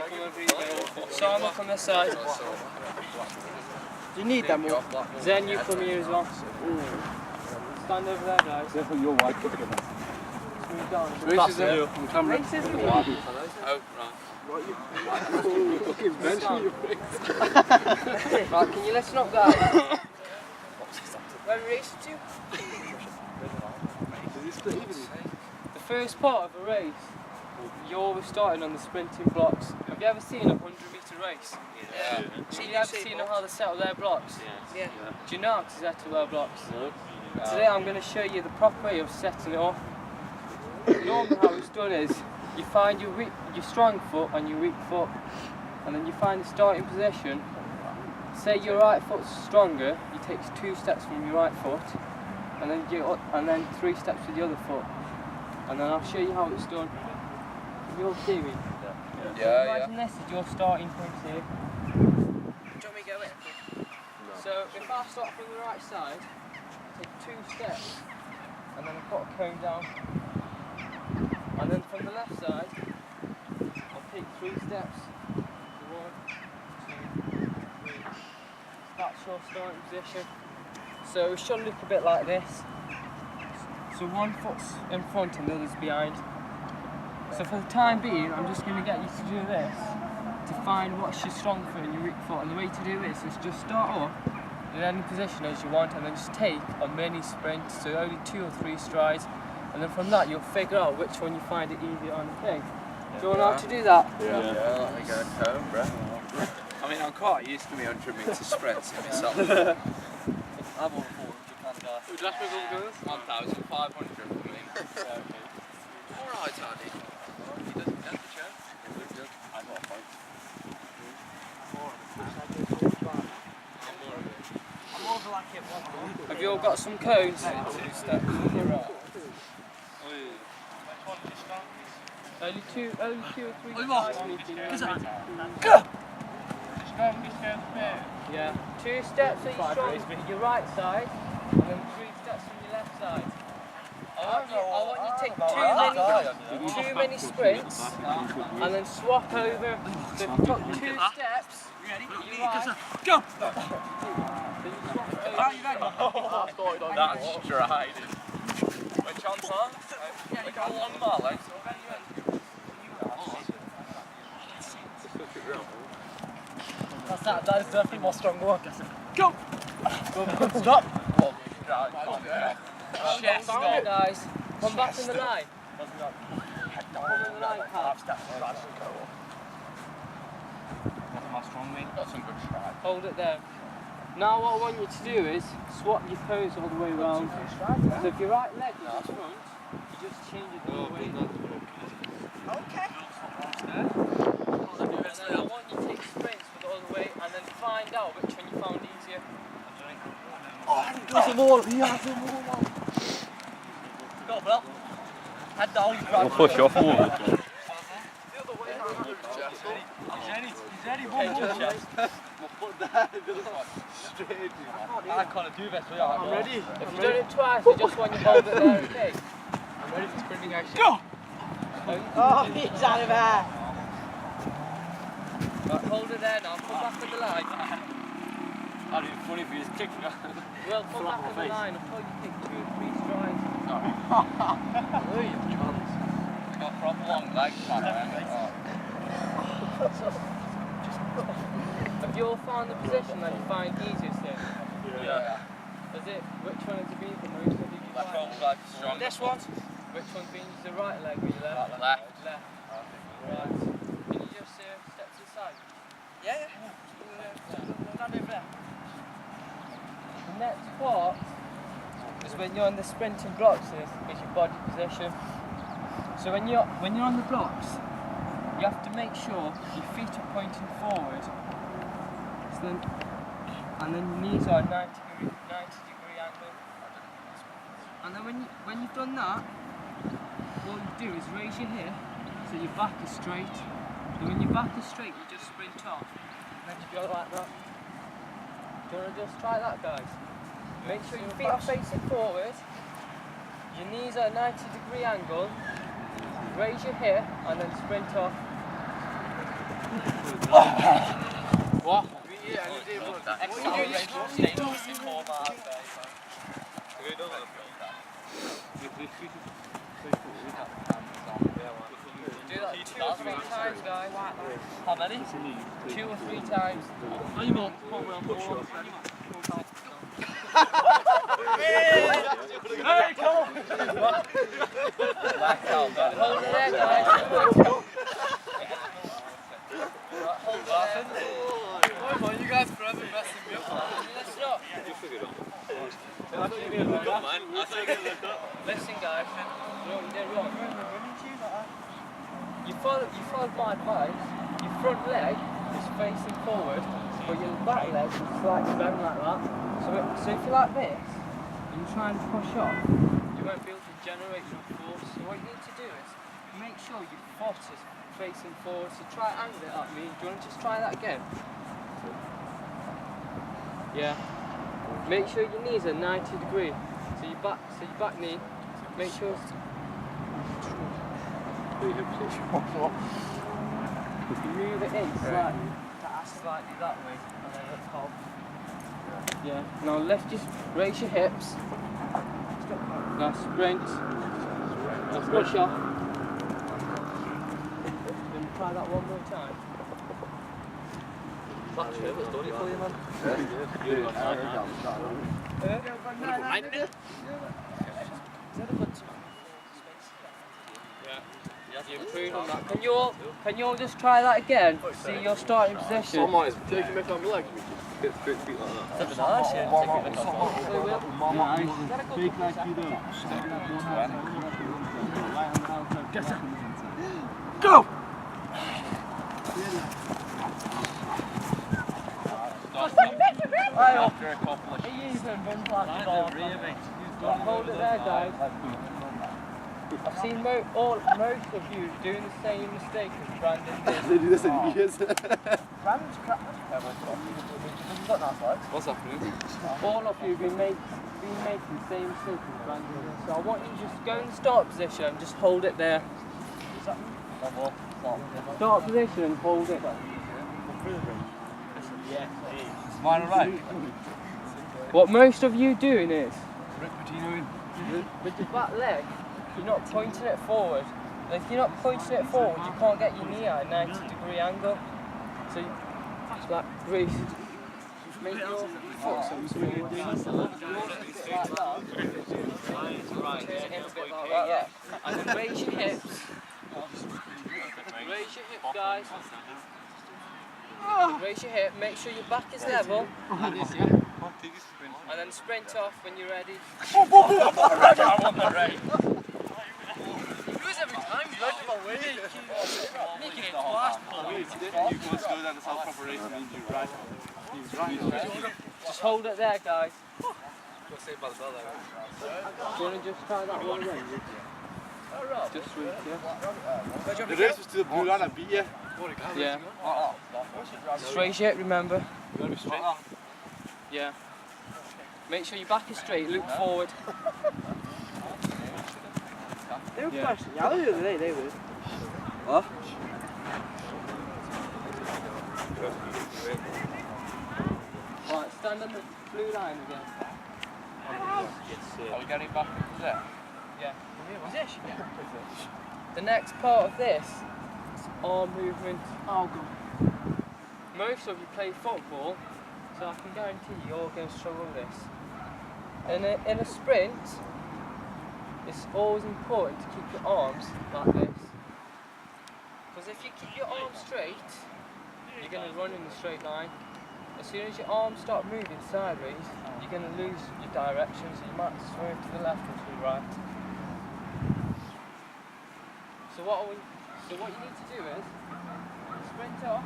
you come over here. So I'm up on this side. Do you need them all? Zen, you come here as well. Stand over there, guys. Careful your white kicker. Move down. Racism. Racism. Oh, right. Right, can you listen up, guys? Where are we racing to? The first part of a race, you're always starting on the sprinting blocks. Have you ever seen a 100-metre race? Yeah. Have you ever seen how they settle their blocks? Yeah. Do you know how to settle their blocks? No. Today I'm going to show you the proper way of setting it off. Normally how it's done is, you find your strong foot and your weak foot, and then you find the starting position. Say your right foot's stronger, you take 2 steps from your right foot, and then 3 steps with the other foot, and then I'll show you how it's done. You're theory. Yeah, Imagine this is your starting point here. Do you want me to go in? So if I start from the right side, take 2 steps, and then I put a cone down. And then from the left side, I'll take 3 steps. 1, 2, 3. That's your starting position. So it should look a bit like this. So one foot's in front and the other's behind. So for the time being, I'm just going to get you to do this to find what's your strong foot and your weak foot. And the way to do this is just start up in any position as you want, and then just take a mini sprint, so only 2 or 3 strides. And then from that, you'll figure out which one you find it easier on. Okay? Do you know how to do that? Yeah, let me go home, bro. I mean, I'm quite used to me 100-metre sprints myself. I'm on 400 guy. Would you like to go 1,500 for me? Alright, Hardy. He doesn't get the chance. I got a point. I'm over like it one. Have you all got some cones? 2 steps. Only two or three strides we need to do. Yeah. 2 steps at your strong, your right side, and then 3 steps from your left side. I want you to take too many sprints, and then swap over. So you've got 2 steps. Ready? Right. Go! Then you swap over. That's striding. Which one's on? Yeah, you got a long ball, like, so when you end. That is definitely more strong work. Go! Stop! Chest stop, guys. Come back in the line. Come in the line, pal. Got some good strides. Hold it there. Now what I want you to do is swap your toes all the way around. So if your right leg is in front, you just change it the other way. Okay. And then I want you to take sprints with all the way and then find out which one you found easier. Got some more. He has some more. Go, bro. Head down. I'll push off more. He's ready. One more. I can't do this. I'm ready. If you've done it twice, I just want you to hold it there, okay? I'm ready for sprinting action. Go! Oh, he's out of there. Right, hold it there now, come back to the line. That'd be funny if you just kicked me. Well, come back to the line, I'll probably take 2 or 3 strides. We've got proper long legs, man. Have you all found the position that you find easiest in? Yeah. Is it, which one has it been the most? Have you Left tried? arm leg strong. This one. Which one's been the right leg or your left? Left. Left. Right. Can you just step to the side? Yeah. Stand over there. The next part is when you're on the sprinting blocks, is your body position. So when you're on the blocks, you have to make sure your feet are pointing forward. So and then your knees are 90 degree angle. And then when you've done that, what you do is raise your hip so your back is straight. And when your back is straight, you just sprint off. And then you go like that. Do you want to just try that, guys? Make sure your feet are facing forward. Your knees are at a 90 degree angle. Raise your hip and then sprint off. What? Yeah, and you did run. Do that 2 or 3 times, guys. How many? 2 or 3 times. Hey, come on! Hold it there, guys. You guys forever messing me up. Let's not. Listen, guys. You know what you did wrong? You followed my advice. Your front leg is facing forward, but your back leg is slightly bent like that. So if you're like this, and you try and push off, you won't be able to generate enough force. So what you need to do is make sure your foot is facing forward. So try and angle it at me. Do you want to just try that again? Yeah. Make sure your knees are 90 degrees. So your back knee. Make sure. You move it in slightly that way, and then up top. Yeah. Now just raise your hips. Now sprint. Now push off. Then try that one more time. That's it, what's done it for you, man? You improved on that. Can you all just try that again? See your starting position. Taking me from my legs. Get straight feet like that. Go! Hold it there, guys. I've seen most of you doing the same mistake as Brandon did. They do this in years. Brandon's crap. What's happening? All of you have been making the same mistake as Brandon did. So I want you to just go in the start position and just hold it there. Start position and hold it. Mine alright? What most of you doing is, with your back leg, you're not pointing it forward. And if you're not pointing it forward, you can't get your knee at a 90-degree angle. So you like brace. Make your foot so it's really like that. Turn it in a bit like that, yeah. And then raise your hips. Raise your hips, guys. Raise your hip, make sure your back is level. And then sprint off when you're ready. You lose every time, you like my way. Making it twice per week. You go slow down the south preparation means you right. Just hold it there, guys. Go say about the bell there. Do you want to just try that one again? Just swing, yeah. The race was to the blue line, I beat you. Yeah. Just raise your hip, remember. You gotta be straight. Yeah. Make sure your back is straight, look forward. They were flashing yellow the other day, they were. Huh? Right, stand on the blue line again. Are we getting back into there? Yeah. The next part of this is arm movement. Oh, God. Most of you play football, so I can guarantee you're all going to struggle with this. In a sprint, it's always important to keep your arms like this. Because if you keep your arms straight, you're going to run in a straight line. As soon as your arms start moving sideways, you're going to lose your direction, so you might swerve to the left or to the right. So what you need to do is sprint off.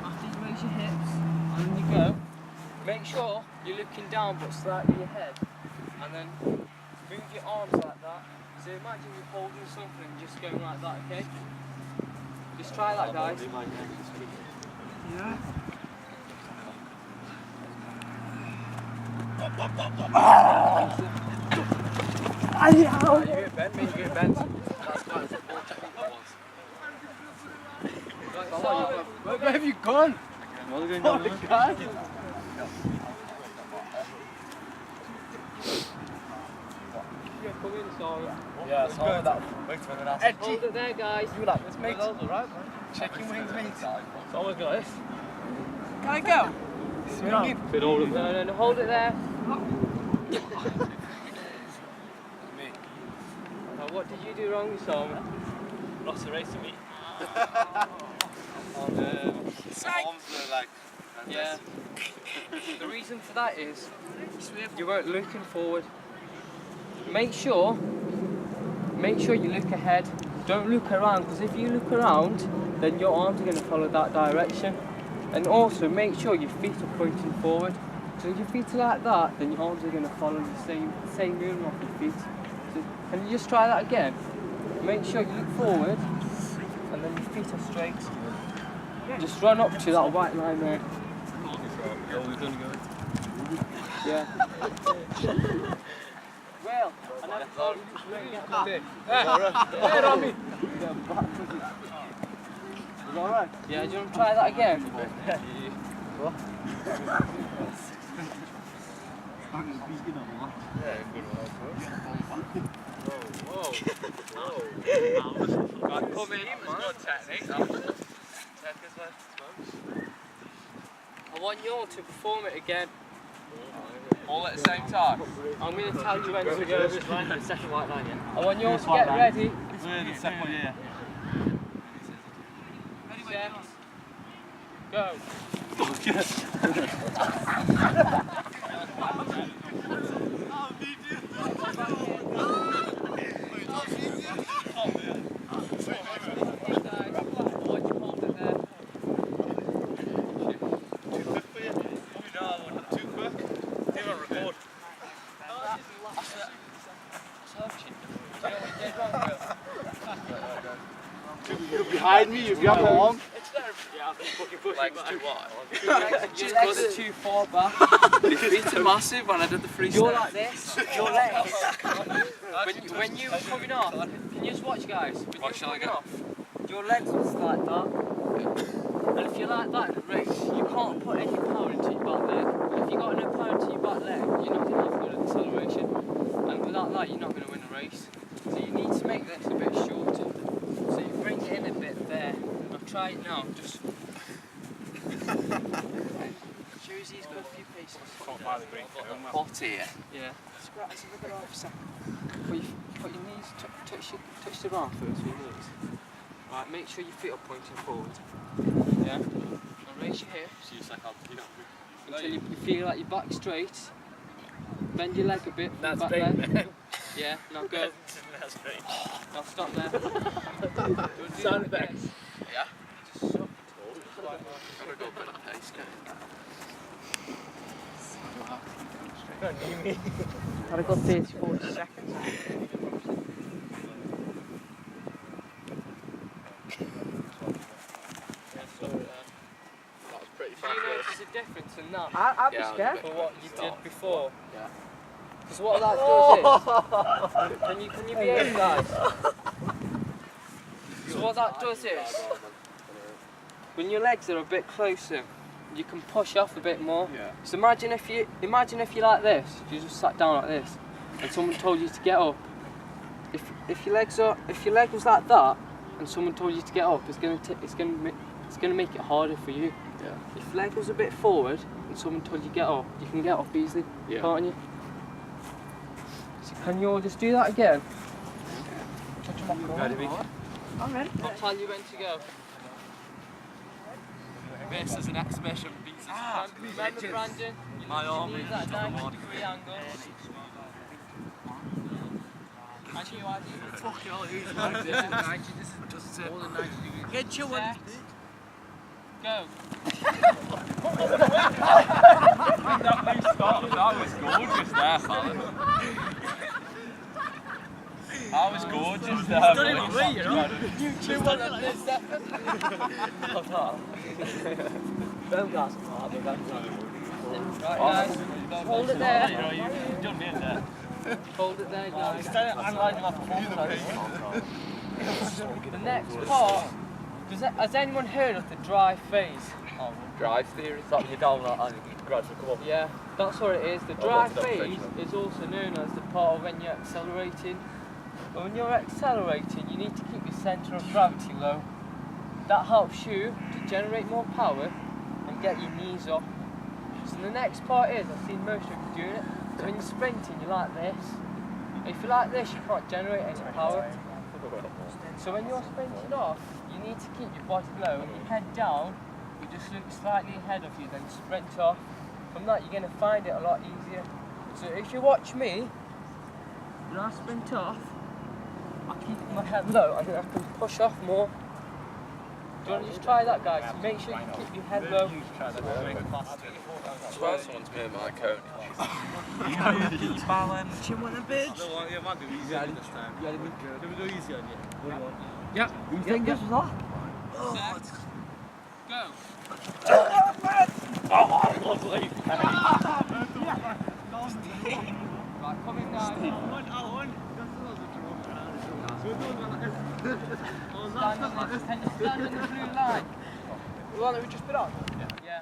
After you raise your hips, and then you go. Make sure you're looking down but slightly ahead, and then move your arms like that. So imagine you're holding something and just going like that, okay? Just try that, guys. Yeah. You get bent, mate, you get bent. That's quite a football technique that was. Where have you gone? What are you going down? Yeah, come in, sorry. Yeah, it's good. Wait for the last. Hold it there, guys. You like this, mate? Alright, Chicken wings, mate. It's always like this. Can I go? Swinging. Bit older. No, hold it there. What did you do wrong, Simon? Lost the race to me. arms are like. Yeah. The reason for that is you weren't looking forward. Make sure you look ahead. Don't look around, because if you look around, then your arms are going to follow that direction. And also make sure your feet are pointing forward. So if your feet are like that, then your arms are going to follow the same movement of your feet. So can you just try that again? Make sure you look forward, and then your feet are straight. Just run up to that white line there. Yeah. Well, I never thought you was going to get that. Hey, Robbie. Is that alright? Yeah, do you want to try that again? Right, come in, man. Good technique. I want you all to perform it again. All at the same time. I'm going to tell you when to go. The second white line, yeah. I want you all to get ready. We're the second one, yeah. Set. Go. You're behind me, you've got my arm. Legs too wide. Your legs are too far back. My feet are massive when I did the freestyle. You're like this. Your legs. When you were coming off, can you just watch, guys? When What shall I go? Your legs was like that. And if you're like that in a race, you can't put any power into your back leg. If you've got no power into your back leg, you're not going to have good acceleration. And without that, you're not going to win a race. So you need to make this a bit shorter. So you bring it in a bit there. Now try it now. Just. Josie's got a few paces. Hot here. Yeah. Scratch a bit off a second. Put your knees, touch the bar first with your knees. Right, make sure your feet are pointing forward. Yeah. Now raise your hips until you feel like your back's straight. Bend your leg a bit. That's back straight, leg. man. Yeah, now go. That's straight. Now stop there. Sound effects. Yeah. Just suck. Gotta go a bit of pace, Gotta go 30-40 seconds. That was pretty Do fast. you notice a difference in that? I'd be scared. For what you did before? Yeah. Because what that does is... Can you behave, guys? So what that does is... When your legs are a bit closer, you can push off a bit more. Yeah. So imagine if you're like this, if you just sat down like this, and someone told you to get up. If your leg was like that, and someone told you to get up, it's gonna make it harder for you. Yeah. If your leg was a bit forward, and someone told you to get up, you can get up easily, can't you? So can you all just do that again? Ready, Vic? I'm ready. I'll tell you when to go. This is an exhibition piece. Remember, Brandon, My arm use is that just on 90-degree angle. And you, Adi. Fucking all these Just more than 90 degrees. Get your one. Go. That was gorgeous there, fella. That was gorgeous there. Done it like me, you know? You've done it like this. Right, guys. Hold it there. You've done me in there. Hold it there, guys. Analysing my performance. The next part, because has anyone heard of the drive phase? Drive theory. That you down and you gradually come up. Yeah, that's what it is. The Oh, drive that's phase demonstration. is also known as the part of when you're accelerating. But when you're accelerating, you need to keep your centre of gravity low. That helps you to generate more power and get your knees up. So the next part is, I've seen most of you doing it, so when you're sprinting you're like this. If you're like this you can't generate any power. So when you're sprinting off, you need to keep your body low and your head down. You just look slightly ahead of you, then sprint off. From that you're going to find it a lot easier. So if you watch me, when I sprint off, I keep my head low and then I can push off more. Do you want to just try that, guys? Make sure you keep your head low. I swear someone's made my cone. Chin with a bitch. Yeah, man, do easy on this time. Yeah, let me go easy on you. What do you want? Yeah. You think this was that? Go. Right, coming down. Stand on the blue line. The one that we just put on? Yeah.